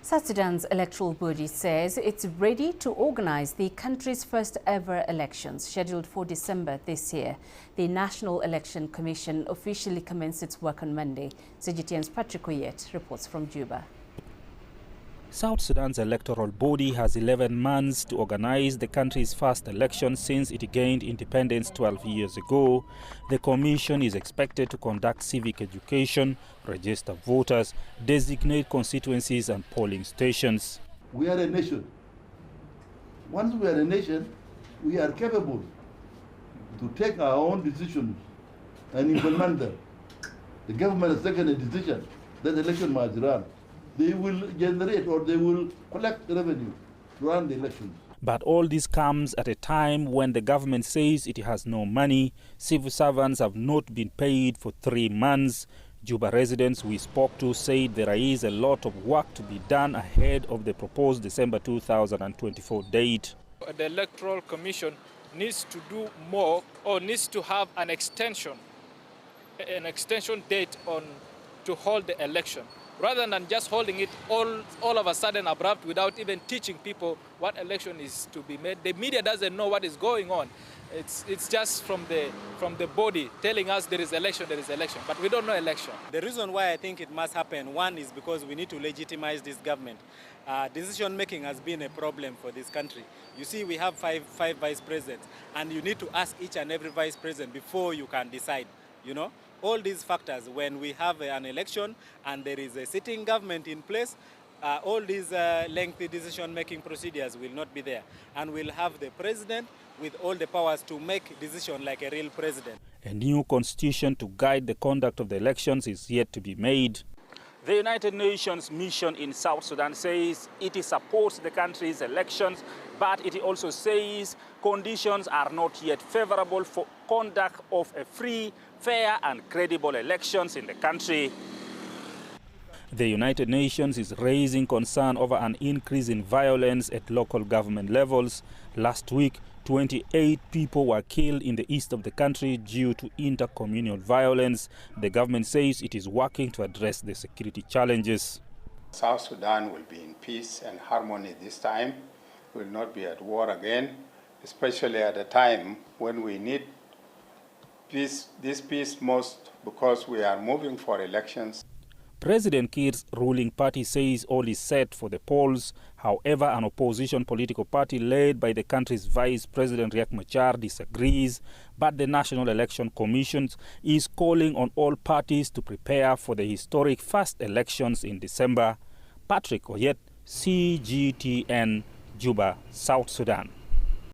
South Sudan's electoral body says it's ready to organize the country's first ever elections, scheduled for December this year. The National Election Commission officially commenced its work on Monday. CGTN's Patrick Oyet reports from Juba. South Sudan's electoral body has 11 months to organize the country's first election since it gained independence 12 years ago. The commission is expected to conduct civic education, register voters, designate constituencies and polling stations. We are a nation. Once we are a nation, we are capable to take our own decisions and implement them. The government has taken a decision that the election must run. They will generate or they will collect revenue to run the elections. But all this comes at a time when the government says it has no money. Civil servants have not been paid for 3 months. Juba residents we spoke to said there is a lot of work to be done ahead of the proposed December 2024 date. The Electoral Commission needs to do more, or needs to have an extension date on to hold the election, rather than just holding it all of a sudden abrupt without even teaching people what election is to be made. The media doesn't know what is going on. It's just from the body telling us there is election, but we don't know election. The reason why I think it must happen, one, is because we need to legitimize this government. Decision making has been a problem for this country. You see, we have five vice presidents, and you need to ask each and every vice president before you can decide, you know. All these factors, when we have an election and there is a sitting government in place, all these lengthy decision-making procedures will not be there. And we'll have the president with all the powers to make decisions like a real president. A new constitution to guide the conduct of the elections is yet to be made. The United Nations mission in South Sudan says it supports the country's elections, but it also says conditions are not yet favorable for conduct of a free, fair and credible elections in the country. The United Nations is raising concern over an increase in violence at local government levels. Last week, 28 people were killed in the east of the country due to intercommunal violence. The government says it is working to address the security challenges. South Sudan will be in peace and harmony this time. We will not be at war again, especially at a time when we need peace, this peace most, because we are moving for elections. President Kiir's ruling party says all is set for the polls. However, an opposition political party led by the country's Vice President Riek Machar disagrees, but the National Election Commission is calling on all parties to prepare for the historic first elections in December. Patrick Oyet, CGTN, Juba, South Sudan.